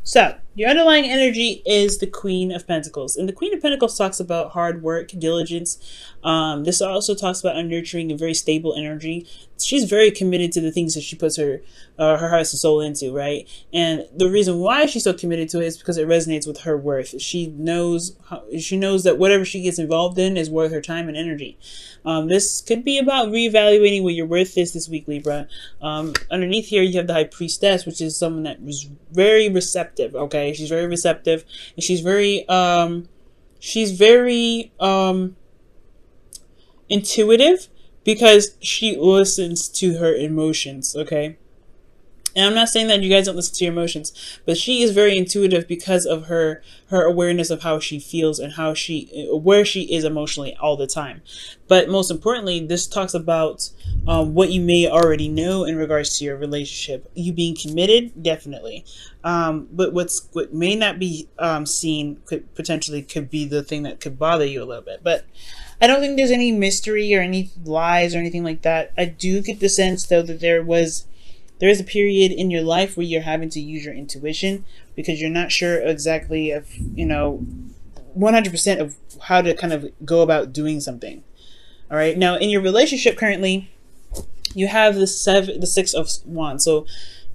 So, your underlying energy is the Queen of Pentacles. And the Queen of Pentacles talks about hard work, diligence. This also talks about a nurturing and very stable energy. She's very committed to the things that she puts her heart and soul into, right? And the reason why she's so committed to it is because it resonates with her worth. She knows that whatever she gets involved in is worth her time and energy. This could be about reevaluating what your worth is this week, Libra. Underneath here, you have the High Priestess, which is someone that was very receptive. Okay, she's very receptive, and she's very intuitive because she listens to her emotions. Okay. And I'm not saying that you guys don't listen to your emotions, but she is very intuitive because of her awareness of how she feels and where she is emotionally all the time. But most importantly, this talks about what you may already know in regards to your relationship. You being committed, definitely. But what may not be seen could be the thing that could bother you a little bit. But I don't think there's any mystery or any lies or anything like that. I do get the sense, though, that there is a period in your life where you're having to use your intuition because you're not sure exactly of, 100% of how to kind of go about doing something. All right. Now, in your relationship currently, you have the 6 of Wands. So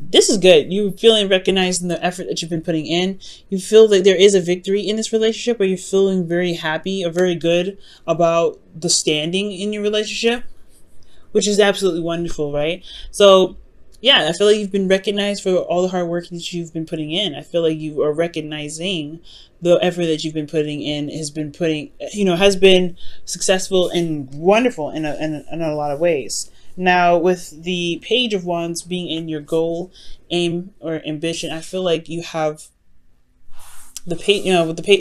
this is good. You're feeling recognized in the effort that you've been putting in. You feel that there is a victory in this relationship, or you're feeling very happy or very good about the standing in your relationship, which is absolutely wonderful, right? So yeah, I feel like you've been recognized for all the hard work that you've been putting in. I feel like you are recognizing the effort that you've been putting in has been successful and wonderful in a lot of ways. Now, with the Page of Wands being in your goal, aim, or ambition, I feel like you have the page,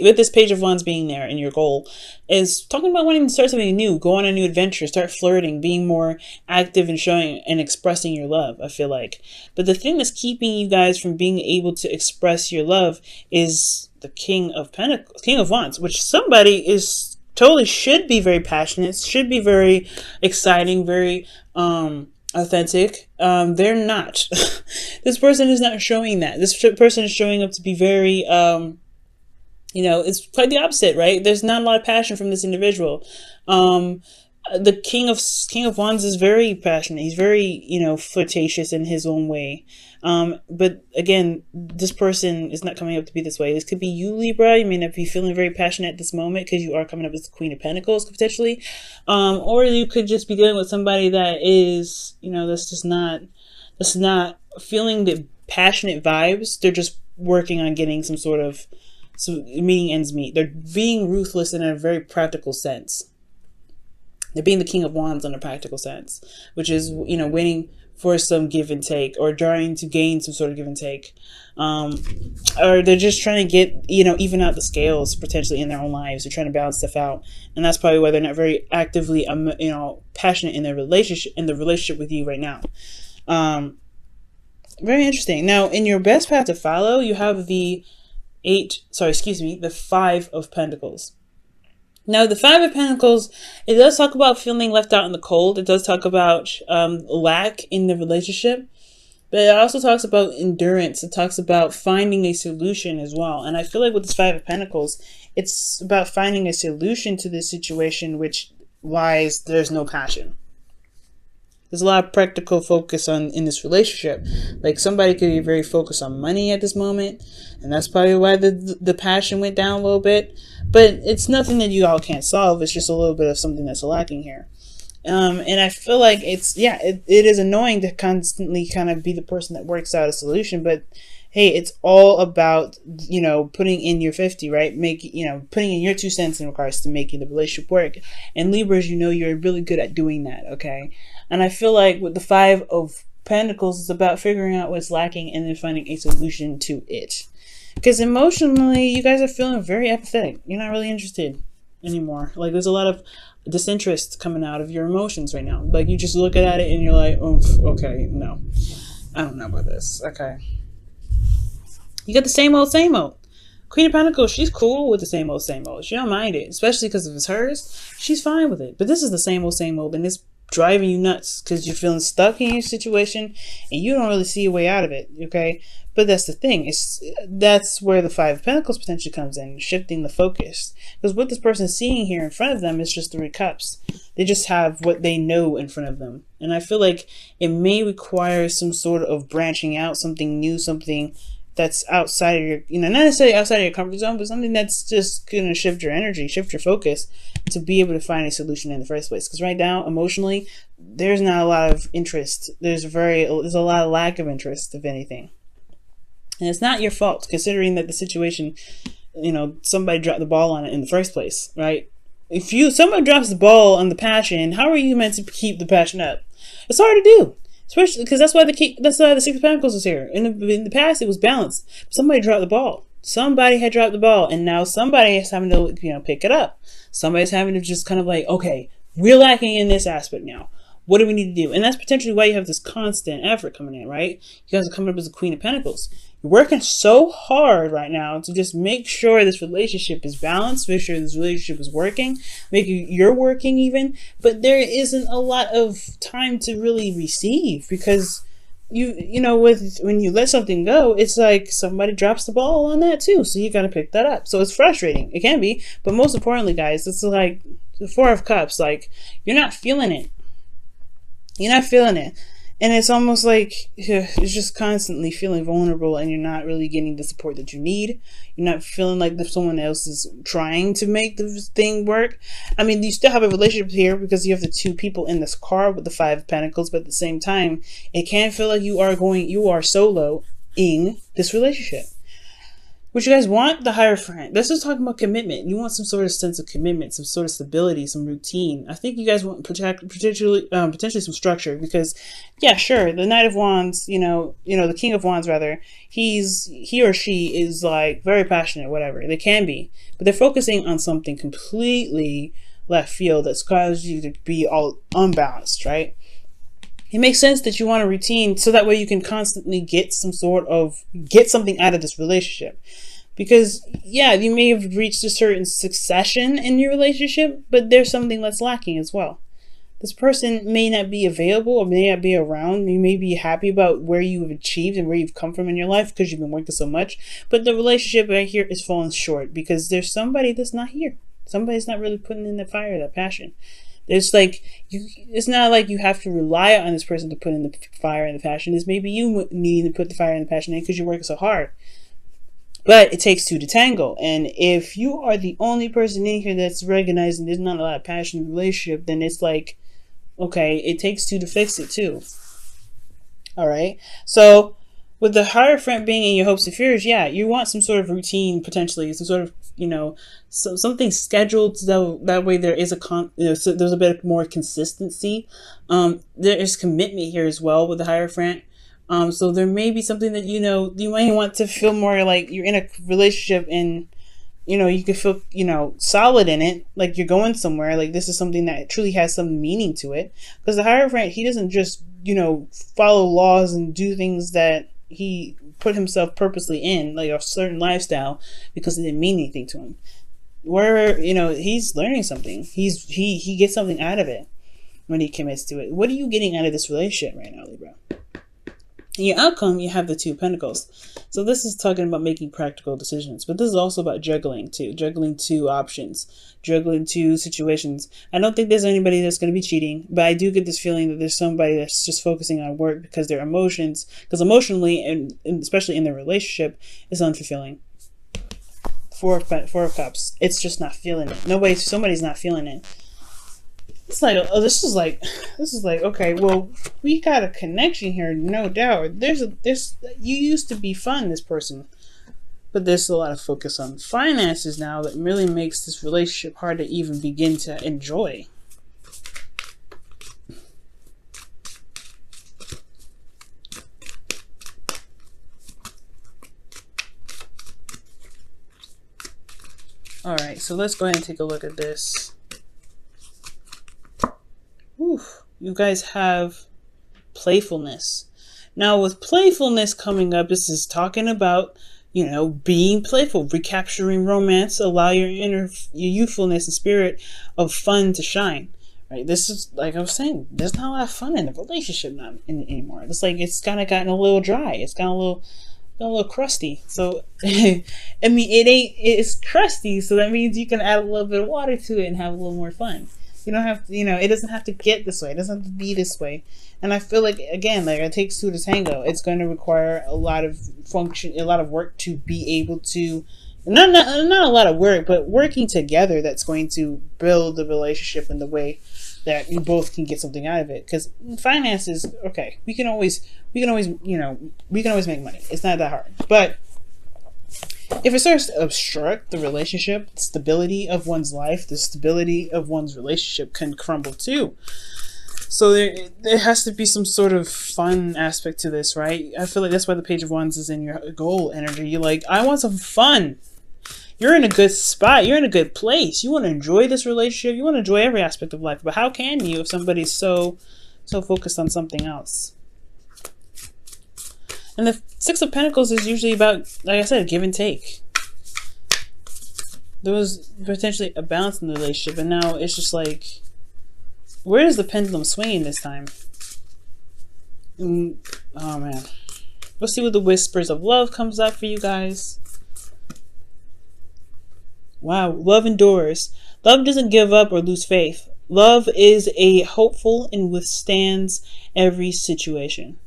with this Page of Wands being there in your goal, is talking about wanting to start something new, go on a new adventure, start flirting, being more active and showing and expressing your love, I feel like. But the thing that's keeping you guys from being able to express your love is the King of Pentacles, King of Wands, which somebody is totally should be very passionate, should be very exciting, very authentic. They're not. This person is not showing that. This person is showing up to be very it's quite the opposite, right? There's not a lot of passion from this individual. The King of Wands is very passionate. He's very, flirtatious in his own way. But again, this person is not coming up to be this way. This could be you, Libra. You may not be feeling very passionate at this moment because you are coming up as the Queen of Pentacles, potentially. Or you could just be dealing with somebody that is, that's not feeling the passionate vibes. They're just working on getting meeting ends meet. They're being ruthless in a very practical sense. They're being the King of Wands in a practical sense, which is, waiting for some give and take, or trying to gain some sort of give and take. Or they're just trying to get, even out the scales potentially in their own lives. They're trying to balance stuff out. And that's probably why they're not very actively, passionate in the relationship with you right now. Very interesting. Now, in your best path to follow, you have the 5 of Pentacles. Now, the 5 of Pentacles, it does talk about feeling left out in the cold. It does talk about lack in the relationship. But it also talks about endurance. It talks about finding a solution as well. And I feel like with this 5 of Pentacles, it's about finding a solution to this situation, which lies there's no passion. There's a lot of practical focus in this relationship. Like somebody could be very focused on money at this moment, and that's probably why the passion went down a little bit. But it's nothing that you all can't solve. It's just a little bit of something that's lacking here. And I feel like it is annoying to constantly kind of be the person that works out a solution. But hey, it's all about, putting in your 50, right? Putting in your 2 cents in regards to making the relationship work. And Libras, you're really good at doing that, okay? And I feel like with the 5 of Pentacles, it's about figuring out what's lacking and then finding a solution to it. Because emotionally, you guys are feeling very apathetic. You're not really interested anymore. Like, there's a lot of disinterest coming out of your emotions right now. Like, you just look at it and you're like, oh, okay, no. I don't know about this. Okay. You got the same old, same old. Queen of Pentacles, she's cool with the same old, same old. She don't mind it, especially because if it's hers, she's fine with it. But this is the same old, and it's driving you nuts because you're feeling stuck in your situation and you don't really see a way out of it. Okay, but that's the thing. That's where the Five of Pentacles potentially comes in, shifting the focus. Because what this person is seeing here in front of them is just 3 cups. They just have what they know in front of them. And I feel like it may require some sort of branching out, something new, something that's outside of your, not necessarily outside of your comfort zone, but something that's just going to shift your energy, shift your focus to be able to find a solution in the first place. Because right now, emotionally, there's not a lot of interest. There's a lot of lack of interest, if anything. And it's not your fault, considering that the situation, somebody dropped the ball on it in the first place, right? If somebody drops the ball on the passion, how are you meant to keep the passion up? It's hard to do, especially because that's why the Six of Pentacles is here. In the past, it was balanced. Somebody dropped the ball. Somebody had dropped the ball, and now somebody is having to pick it up. Somebody's having to just kind of like, okay, we're lacking in this aspect now. What do we need to do? And that's potentially why you have this constant effort coming in, right? You guys are coming up as the Queen of Pentacles. You're working so hard right now to just make sure this relationship is balanced, make sure this relationship is working, make you're working even, but there isn't a lot of time to really receive because when you let something go, it's like somebody drops the ball on that too. So you got to pick that up. So it's frustrating. It can be, but most importantly, guys, it's like the Four of Cups. Like, you're not feeling it. You're not feeling it. And it's almost like you're just constantly feeling vulnerable and you're not really getting the support that you need. You're not feeling like someone else is trying to make the thing work. I mean, you still have a relationship here because you have the 2 people in this car with the Five of Pentacles, but at the same time, it can feel like you are soloing this relationship. What you guys want? The Hierophant. This is talking about commitment. You want some sort of sense of commitment, some sort of stability, some routine. I think you guys want potentially some structure because, yeah, sure, the Knight of Wands, the King of Wands rather, he or she is like very passionate, whatever. They can be, but they're focusing on something completely left field that's caused you to be all unbalanced, right? It makes sense that you want a routine so that way you can constantly get something out of this relationship. Because, yeah, you may have reached a certain succession in your relationship, but there's something that's lacking as well. This person may not be available or may not be around. You may be happy about where you have achieved and where you've come from in your life because you've been working so much. But the relationship right here is falling short because there's somebody that's not here. Somebody's not really putting in the fire, that passion. It's not like you have to rely on this person to put in the fire and the passion. It's maybe you needing to put the fire and the passion in because you're working so hard. But it takes 2 to tango. And if you are the only person in here that's recognizing there's not a lot of passion in the relationship, then it's like, okay, it takes 2 to fix it too. All right. So with the Hierophant being in your hopes and fears, yeah, you want some sort of routine, potentially, some sort of, something scheduled so that way there is so there's a bit more consistency. There is commitment here as well with the Hierophant. So there may be something that, you might want to feel more like you're in a relationship and, you can feel, solid in it, like you're going somewhere, like this is something that truly has some meaning to it. Because the Hierophant, he doesn't just, follow laws and do things that he put himself purposely in, like a certain lifestyle, because it didn't mean anything to him. Where, he's learning something. He gets something out of it when he commits to it. What are you getting out of this relationship right now, Libra? In your outcome, you have the 2 Pentacles. So this is talking about making practical decisions, but this is also about juggling too. Juggling 2 options, juggling 2 situations. I don't think there's anybody that's going to be cheating, but I do get this feeling that there's somebody that's just focusing on work because their emotions, because emotionally, and especially in their relationship, is unfulfilling. Four of Cups. It's just not feeling it. Somebody's not feeling it. It's like, oh, this is like, okay, well, we got a connection here, no doubt. You used to be fun, this person, but there's a lot of focus on finances now that really makes this relationship hard to even begin to enjoy. All right, so let's go ahead and take a look at this. You guys have playfulness. Now with playfulness coming up, this is talking about, being playful, recapturing romance, allow your youthfulness and spirit of fun to shine, right? This is, like I was saying, there's not a lot of fun in the relationship not anymore. It's like it's kind of gotten a little dry. It's gotten a little crusty. So I mean, it's crusty, so that means you can add a little bit of water to it and have a little more fun. You don't have to, it doesn't have to get this way. It doesn't have to be this way. And I feel like, again, like it takes two to tango. It's going to require a lot of work to be able to, not a lot of work, but working together that's going to build the relationship in the way that you both can get something out of it. Because finances, okay, we can always make money. It's not that hard. But if it starts to obstruct the relationship, the stability of one's life, the stability of one's relationship can crumble too. So there has to be some sort of fun aspect to this, right? I feel like that's why the Page of Wands is in your goal energy. You're like, I want some fun. You're in a good spot. You're in a good place. You want to enjoy this relationship. You want to enjoy every aspect of life. But how can you if somebody's so focused on something else? And the Six of Pentacles is usually about, like I said, give and take. There was potentially a balance in the relationship, and now it's just like, where is the pendulum swinging this time? Oh man. Let's see what the Whispers of Love comes up for you guys. Wow, love endures. Love doesn't give up or lose faith. Love is a hopeful and withstands every situation.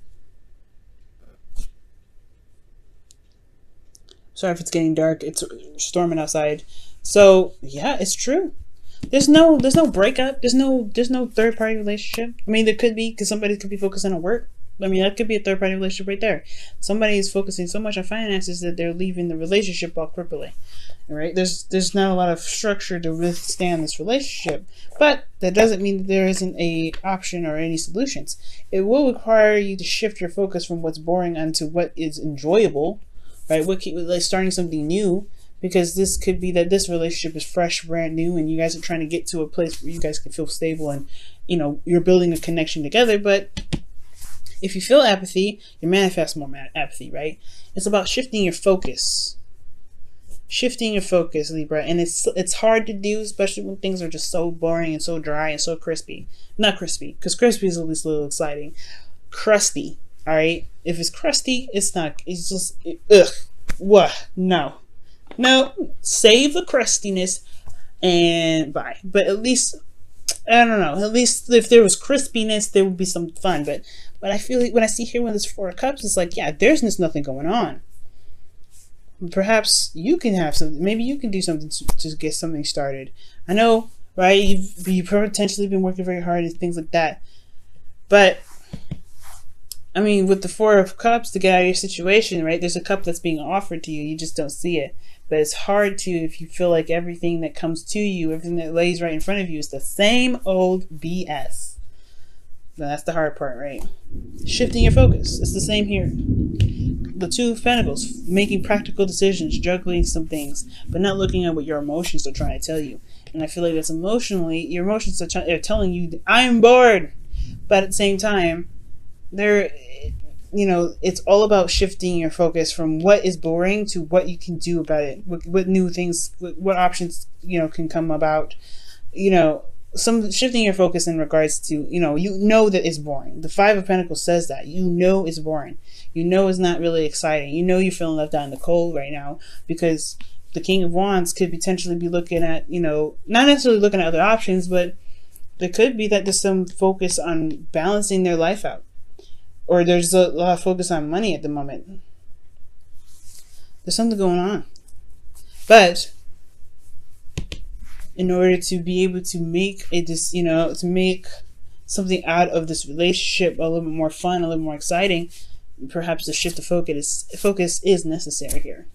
Sorry if it's getting dark. It's storming outside. So yeah, it's true. There's no breakup. There's no third party relationship. I mean, there could be, because somebody could be focusing on work. I mean, that could be a third party relationship right there. Somebody is focusing so much on finances that they're leaving the relationship all crippling. All right, there's not a lot of structure to withstand this relationship, but that doesn't mean that there isn't a option or any solutions. It will require you to shift your focus from what's boring onto what is enjoyable. Right, like starting something new, because this could be that this relationship is fresh, brand new, and you guys are trying to get to a place where you guys can feel stable and you're building a connection together. But if you feel apathy, you manifest more apathy, right? It's about shifting your focus, Libra, and it's hard to do, especially when things are just so boring and so dry and so crispy. Not crispy, because crispy is at least a little exciting. Crusty. All right, if it's crusty, it's not. It's just ugh. What? No. Save the crustiness and bye. But at least, I don't know. At least if there was crispiness, there would be some fun. But I feel like when I see here when there's Four of Cups, it's like, yeah, there's just nothing going on. Perhaps you can have something. Maybe you can do something to get something started. I know, right? You've potentially been working very hard and things like that, but. I mean, with the Four of Cups to get out of your situation, right? There's a cup that's being offered to you. You just don't see it. But it's hard to, if you feel like everything that comes to you, everything that lays right in front of you is the same old BS. Then that's the hard part, right? Shifting your focus. It's the same here. The Two of Pentacles, making practical decisions, juggling some things, but not looking at what your emotions are trying to tell you. And I feel like that's emotionally, your emotions are telling you, I'm bored. But at the same time, it's all about shifting your focus from what is boring to what you can do about it. What new things, what options, can come about. Some shifting your focus in regards to, that it's boring. The Five of Pentacles says that. It's boring. It's not really exciting. You're feeling left out in the cold right now because the King of Wands could potentially be looking at, not necessarily looking at other options, but there could be that there's some focus on balancing their life out. Or there's a lot of focus on money at the moment. There's something going on. But in order to be able to make to make something out of this relationship a little bit more fun, a little more exciting, perhaps a shift of focus is necessary here.